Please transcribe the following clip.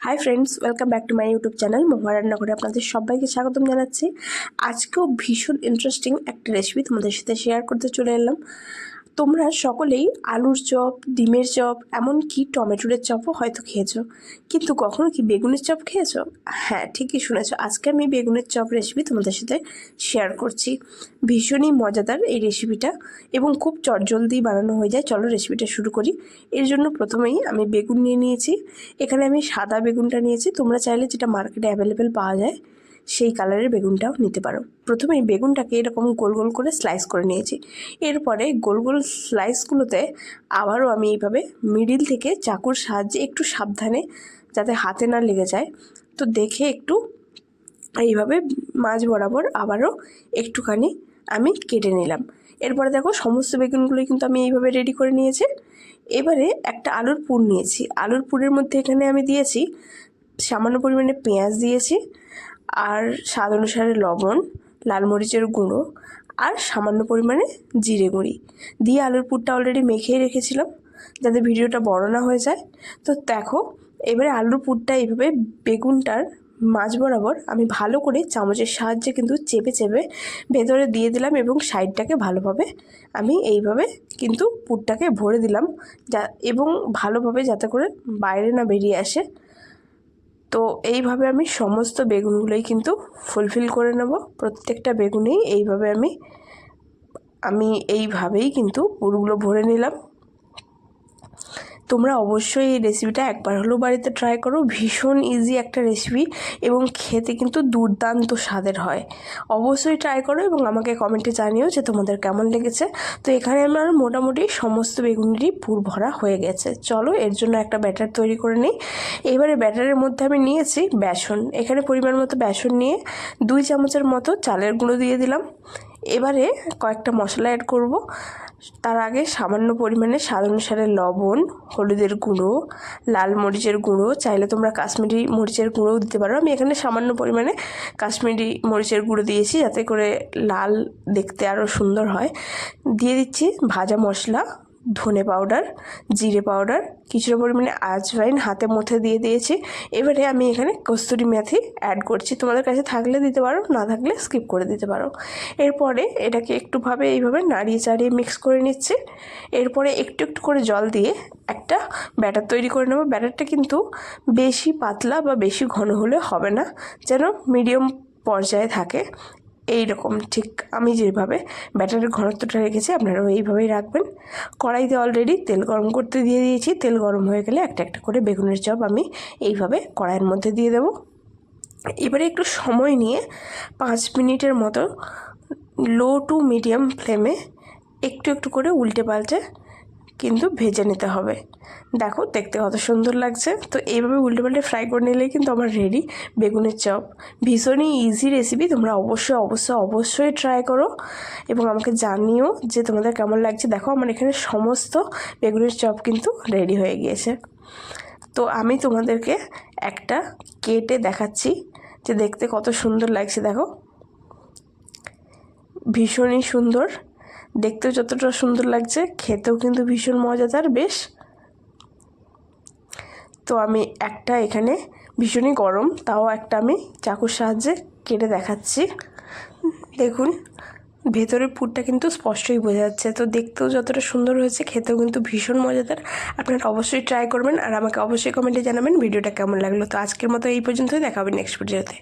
High friends, welcome back to my YouTube channel Mohua রান্নাঘরে আপনাদের সবাইকে স্বাগতম জানাচ্ছি। আজকেও ভীষণ ইন্টারেস্টিং একটা রেসিপি তোমাদের সাথে শেয়ার করতে চলে এলাম। তোমরা সকলেই আলুর চপ, ডিমের চপ, এমনকি টমেটোর চপও হয়তো খেয়েছো, কিন্তু কখনো কি বেগুনের চপ খেয়েছো? হ্যাঁ, ঠিকই শুনেছো। আজকে আমি বেগুনের চপ রেসিপি তোমাদের সাথে শেয়ার করছি। ভীষণই মজাদার এই রেসিপিটা এবং খুব চটজলদি বানানো হয়ে যায়। চলো রেসিপিটা শুরু করি। এর জন্য প্রথমেই আমি বেগুন নিয়ে নিয়েছি। এখানে আমি সাদা বেগুনটা নিয়েছি, তোমরা চাইলে যেটা মার্কেটে অ্যাভেলেবেল পাওয়া যায় সেই কালারের বেগুনটাও নিতে পারো। প্রথমেই বেগুনটাকে এরকম গোল গোল করে স্লাইস করে নিয়েছি। এরপরে গোল গোল স্লাইসগুলোতে আবারও আমি এইভাবে মিডিল থেকে চাকুর সাহায্যে একটু সাবধানে, যাতে হাতে না লেগে যায়, তো দেখে একটু এইভাবে মাঝ বরাবর আবারও একটুখানি আমি কেটে নিলাম। এরপরে দেখো সমস্ত বেগুনগুলোই কিন্তু আমি এইভাবে রেডি করে নিয়েছি। এবারে একটা আলুর পুর নিয়েছি। আলুর পুরের মধ্যে এখানে আমি দিয়েছি সামান্য পরিমাণে পেঁয়াজ দিয়েছি, আর স্বাদ অনুসারে লবণ, লাল মরিচের গুঁড়ো, আর সামান্য পরিমাণে জিরে গুঁড়ি দিয়ে আলুর পুরটা অলরেডি মেখেই রেখেছিলাম যাতে ভিডিওটা বড় না হয়ে যায়। তো দেখো, এবারে আলুর পুরটা এইভাবে বেগুনটার মাঝ বরাবর আমি ভালো করে চামচের সাহায্যে কিন্তু চেপে চেপে ভেতরে দিয়ে দিলাম এবং সাইডটাকে ভালোভাবে আমি এইভাবে কিন্তু পুরটাকে ভরে দিলাম, এবং ভালোভাবে যাতে করে বাইরে না বেরিয়ে আসে। তো এইভাবে আমি সমস্ত বেগুনগুলোই কিন্তু ফুলফিল করে নেব। প্রত্যেকটা বেগুনেই আমি এইভাবেই কিন্তু পুরগুলো ভরে নিলাম। তোমরা অবশ্যই এই রেসিপিটা একবার হলেও বাড়িতে ট্রাই করো। ভীষণ ইজি একটা রেসিপি এবং খেতে কিন্তু দুর্দান্ত স্বাদের হয়। অবশ্যই ট্রাই করো এবং আমাকে কমেন্টে জানিও যে তোমাদের কেমন লেগেছে। তো এখানে আমার মোটামুটি সমস্ত বেগুনেরই পুর ভরা হয়ে গেছে। চলো এর জন্য একটা ব্যাটার তৈরি করে নিই। এবারে ব্যাটারের মধ্যে আমি নিয়েছি বেসন। এখানে পরিমাণ মতো বেসন নিয়ে 2 চামচের মতো চালের গুঁড়ো দিয়ে দিলাম। এবারে কয়েকটা মশলা অ্যাড করব। তার আগে সামান্য পরিমাণে স্বাদ অনুসারে লবণ, হলুদের গুঁড়ো, লাল মরিচের গুঁড়ো, চাইলে তোমরা কাশ্মীরি মরিচের গুঁড়োও দিতে পারো। আমি এখানে সামান্য পরিমাণে কাশ্মীরি মরিচের গুঁড়ো দিয়েছি যাতে করে লাল দেখতে আরও সুন্দর হয়। দিয়ে দিচ্ছি ভাজা মশলা, ধনে পাউডার, জিরে পাউডার, কিছুটা পরিমাণে আজওয়াইন হাতে মধ্যে দিয়ে দিয়েছি। এবারে আমি এখানে কস্তুরি মেথি অ্যাড করছি। তোমাদের কাছে থাকলে দিতে পারো, না থাকলে স্কিপ করে দিতে পারো। এরপরে এটাকে একটুভাবে এইভাবে নাড়িয়ে চাড়িয়ে মিক্স করে নিচ্ছি। এরপরে একটু একটু করে জল দিয়ে একটা ব্যাটার তৈরি করে নেব। ব্যাটারটা কিন্তু বেশি পাতলা বা বেশি ঘন হলে হবে না, যেন মিডিয়াম পর্যায়ে থাকে। এই রকম ঠিক আমি যেভাবে ব্যাটারের ঘনত্বটা রেখেছি আপনারাও এইভাবেই রাখবেন। কড়াইতে অলরেডি তেল গরম করতে দিয়ে দিয়েছি। তেল গরম হয়ে গেলে একটা একটা করে বেগুনের চপ আমি এইভাবে কড়াইয়ের মধ্যে দিয়ে দেব। এবারে একটু সময় নিয়ে 5 মিনিটের মতো লো টু মিডিয়াম ফ্লেমে একটু একটু করে উল্টে পাল্টে কিন্তু ভেজে নিতে হবে। দেখো দেখতে কত সুন্দর লাগছে। তো এইভাবে উল্টে পাল্টে ফ্রাই করে নিলেই কিন্তু আমার রেডি বেগুনের চপ। ভীষণই ইজি রেসিপি, তোমরা অবশ্যই অবশ্যই অবশ্যই ট্রাই করো এবং আমাকে জানিও যে তোমাদের কেমন লাগছে। দেখো আমার এখানে সমস্ত বেগুনের চপ কিন্তু রেডি হয়ে গিয়েছে। তো আমি তোমাদেরকে একটা কেটে দেখাচ্ছি যে দেখতে কত সুন্দর লাগছে। দেখো ভীষণই সুন্দর, দেখতেও যতটা সুন্দর লাগছে খেতেও কিন্তু ভীষণ মজাদার বেশ। তো আমি একটা এখানে ভীষণই গরম, তাও একটা আমি চাকুর সাহায্যে কেটে দেখাচ্ছি। দেখুন ভেতরের পুরটা কিন্তু স্পষ্টই বোঝা যাচ্ছে। তো দেখতেও যতটা সুন্দর হয়েছে খেতেও কিন্তু ভীষণ মজাদার। আপনারা অবশ্যই ট্রাই করবেন আর আমাকে অবশ্যই কমেন্টে জানাবেন ভিডিওটা কেমন লাগলো। তো আজকের মতো এই পর্যন্তই, দেখা হবে নেক্সট ভিডিওতে।